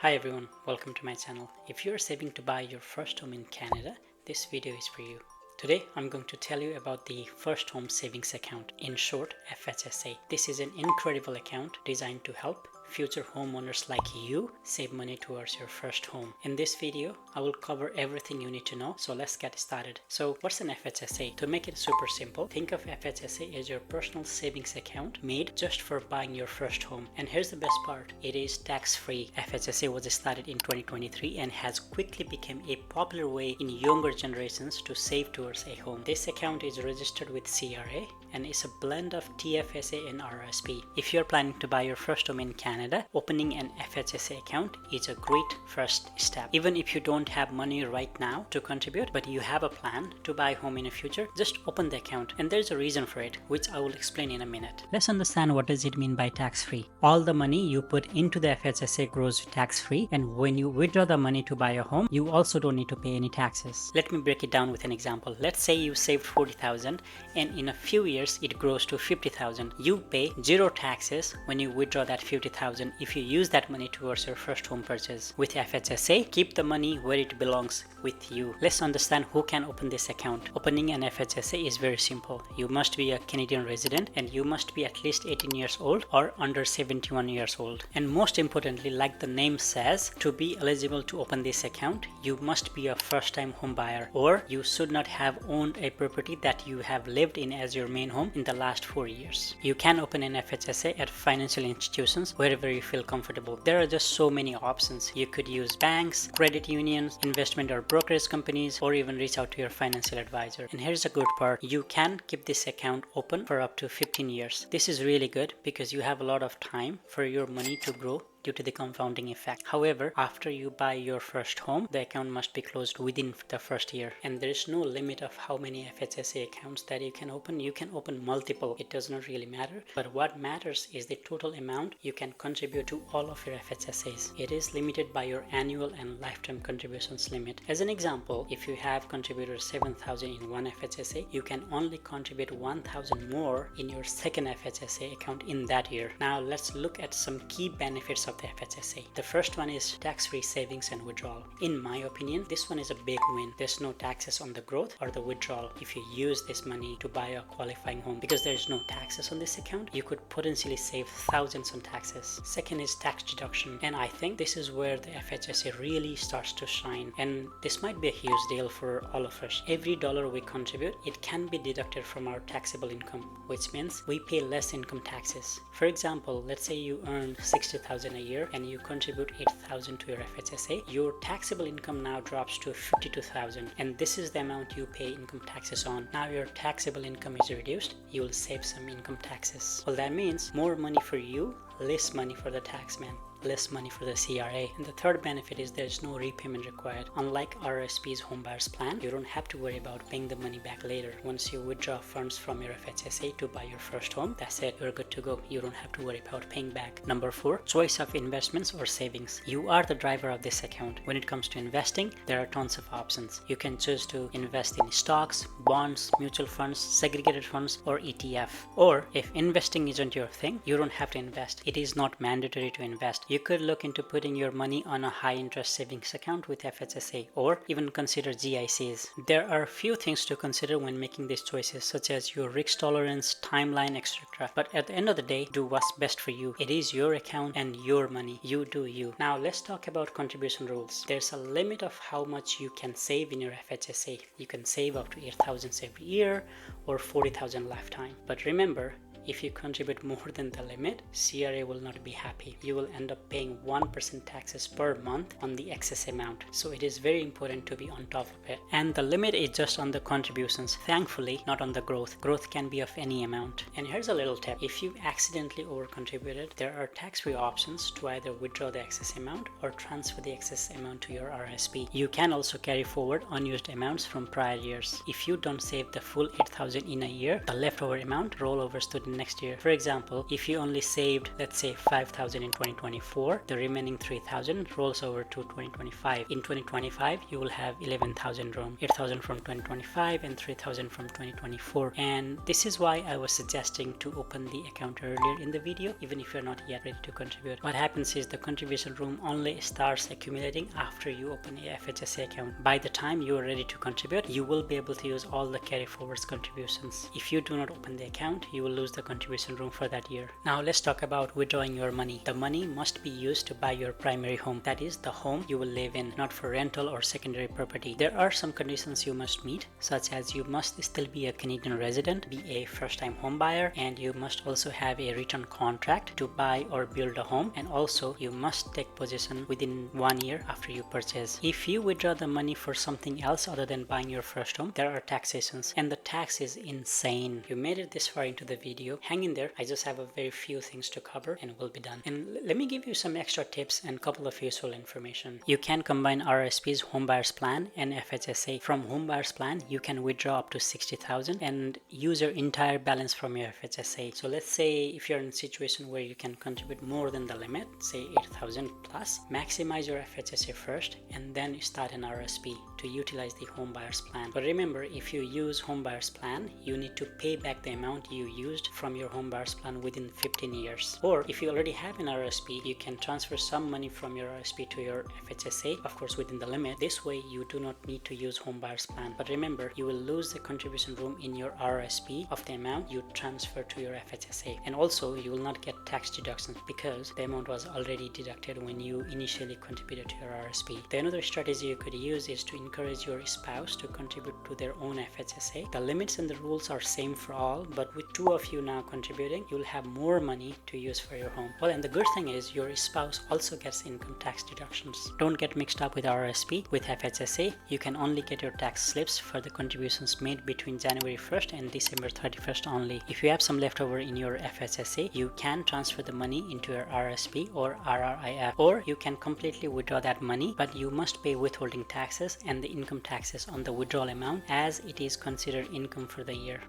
Hi everyone, welcome to my channel. If you are saving to buy your first home in Canada, this video is for you. Today I'm going to tell you about the First Home Savings Account, in short FHSA. This is an incredible account designed to help future homeowners like you save money towards your first home. In this video, I will cover everything you need to know, so let's get started. So what's an FHSA? To make it super simple, think of FHSA as your personal savings account made just for buying your first home. And here's the best part, it is tax-free. FHSA was started in 2023 and has quickly become a popular way in younger generations to save towards a home. This account is registered with CRA and is a blend of TFSA and RSP. If you're planning to buy your first home in Canada, opening an FHSA account is a great first step. Even if you don't have money right now to contribute, but you have a plan to buy a home in the future, just open the account. And there's a reason for it, which I will explain in a minute. Let's understand what does it mean by tax-free. All the money you put into the FHSA grows tax-free, and when you withdraw the money to buy a home, you also don't need to pay any taxes. Let me break it down with an example. Let's say you saved $40,000 and in a few years it grows to $50,000. You pay zero taxes when you withdraw that $50,000 if you use that money towards your first home purchase. With FHSA, keep the money where it belongs, with you. Let's understand who can open this account. Opening an FHSA is very simple. You must be a Canadian resident and you must be at least 18 years old or under 71 years old. And most importantly, like the name says, to be eligible to open this account, you must be a first-time home buyer, or you should not have owned a property that you have lived in as your main home in the last 4 years. You can open an FHSA at financial institutions wherever you feel comfortable. There are just so many options. You could use banks, credit unions, investment or brokerage companies, or even reach out to your financial advisor. And here's a good part, you can keep this account open for up to 15 years. This is really good because you have a lot of time for your money to grow due to the compounding effect. However, after you buy your first home, the account must be closed within the first year. And there is no limit of how many FHSA accounts that you can open. You can open multiple. It does not really matter. But what matters is the total amount you can contribute to all of your FHSAs. It is limited by your annual and lifetime contributions limit. As an example, if you have contributed $7,000 in one FHSA, you can only contribute $1,000 more in your second FHSA account in that year. Now let's look at some key benefits of the FHSA. The first one is tax-free savings and withdrawal. In my opinion, this one is a big win. There's no taxes on the growth or the withdrawal if you use this money to buy a qualifying home. Because there's no taxes on this account, you could potentially save thousands on taxes. Second is tax deduction, and I think this is where the FHSA really starts to shine, and this might be a huge deal for all of us. Every dollar we contribute, it can be deducted from our taxable income, which means we pay less income taxes. For example, let's say you earn $60,000 a year and you contribute $8,000 to your FHSA, your taxable income now drops to $52,000, and this is the amount you pay income taxes on. Now your taxable income is reduced, you will save some income taxes. Well, that means more money for you, less money for the taxman, less money for the CRA. And the third benefit is there's no repayment required. Unlike RSP's homebuyers plan, you don't have to worry about paying the money back later. Once you withdraw funds from your FHSA to buy your first home, that's it, you're good to go. You don't have to worry about paying back. Number 4, choice of investments or savings. You are the driver of this account. When it comes to investing, there are tons of options. You can choose to invest in stocks, bonds, mutual funds, segregated funds, or ETF. Or if investing isn't your thing, you don't have to invest. It is not mandatory to invest. You could look into putting your money on a high interest savings account with FHSA, or even consider GICs. There are a few things to consider when making these choices, such as your risk tolerance, timeline, etc. But at the end of the day, do what's best for you. It is your account and your money. You do you. Now let's talk about contribution rules. There's a limit of how much you can save in your FHSA. You can save up to $8,000 every year or $40,000 lifetime. But remember, if you contribute more than the limit, CRA will not be happy. You will end up paying 1% taxes per month on the excess amount. So it is very important to be on top of it. And the limit is just on the contributions, thankfully, not on the growth. Growth can be of any amount. And here's a little tip. If you accidentally over-contributed, there are tax-free options to either withdraw the excess amount or transfer the excess amount to your RSP. You can also carry forward unused amounts from prior years. If you don't save the full $8,000 in a year, the leftover amount rollovers to the next year. For example, if you only saved, let's say, 5,000 in 2024, the remaining 3,000 rolls over to 2025. In 2025, you will have 11,000 room, 8,000 from 2025 and 3,000 from 2024. And this is why I was suggesting to open the account earlier in the video, even if you're not yet ready to contribute. What happens is the contribution room only starts accumulating after you open a FHSA account. By the time you are ready to contribute, you will be able to use all the carry forwards contributions. If you do not open the account, you will lose the contribution room for that year. Now let's talk about withdrawing your money. The money must be used to buy your primary home, that is the home you will live in, not for rental or secondary property. There are some conditions you must meet, such as you must still be a Canadian resident, be a first-time home buyer, and you must also have a written contract to buy or build a home, and also you must take possession within 1 year after you purchase. If you withdraw the money for something else other than buying your first home, there are taxations, and the tax is insane. You made it this far into the video, hang in there. I just have a very few things to cover and we'll be done. And let me give you some extra tips and a couple of useful information. You can combine RRSP's homebuyers plan and FHSA. From homebuyers plan, you can withdraw up to 60,000 and use your entire balance from your FHSA. So let's say if you're in a situation where you can contribute more than the limit, say 8,000 plus, maximize your FHSA first and then start an RRSP to utilize the homebuyers plan. But remember, if you use homebuyers plan, you need to pay back the amount you used from your homebuyers plan within 15 years. Or if you already have an RRSP, you can transfer some money from your RRSP to your FHSA, of course within the limit. This way you do not need to use homebuyers plan. But remember, you will lose the contribution room in your RRSP of the amount you transfer to your FHSA. And also you will not get tax deductions because the amount was already deducted when you initially contributed to your RRSP. The another strategy you could use is to encourage your spouse to contribute to their own FHSA. The limits and the rules are same for all, but with two of you now contributing, you'll have more money to use for your home. Well, and the good thing is your spouse also gets income tax deductions. Don't get mixed up with RRSP. With FHSA, you can only get your tax slips for the contributions made between January 1st and December 31st only. If you have some leftover in your FHSA, you can transfer the money into your RRSP or RRIF, or you can completely withdraw that money, but you must pay withholding taxes and the income taxes on the withdrawal amount as it is considered income for the year.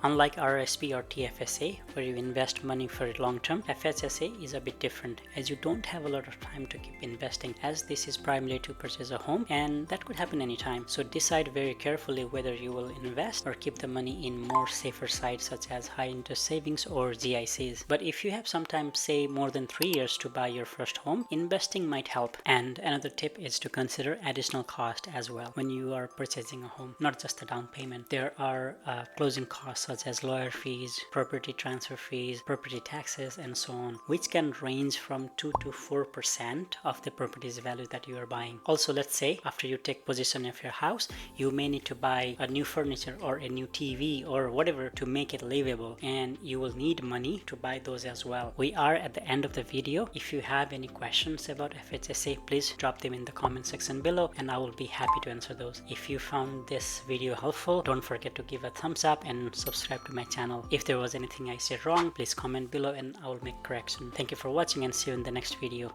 Unlike RRSP or TFSA, where you invest money for it long term, FHSA is a bit different as you don't have a lot of time to keep investing, as this is primarily to purchase a home and that could happen anytime. So decide very carefully whether you will invest or keep the money in more safer sides such as high interest savings or GICs. But if you have sometimes say more than 3 years to buy your first home, investing might help. And another tip is to consider additional cost as well when you are purchasing a home, not just the down payment. There are closing costs such as lawyer fees, property transfer fees, property taxes, and so on, which can range from 2 to 4% of the property's value that you are buying. Also, let's say after you take possession of your house, you may need to buy a new furniture or a new TV or whatever to make it livable, and you will need money to buy those as well. We are at the end of the video. If you have any questions about FHSA, please drop them in the comment section below and I will be happy to answer those. If you found this video helpful, don't forget to give a thumbs up and subscribe to my channel. If there was anything I said wrong, please comment below and I will make correction. Thank you for watching and see you in the next video.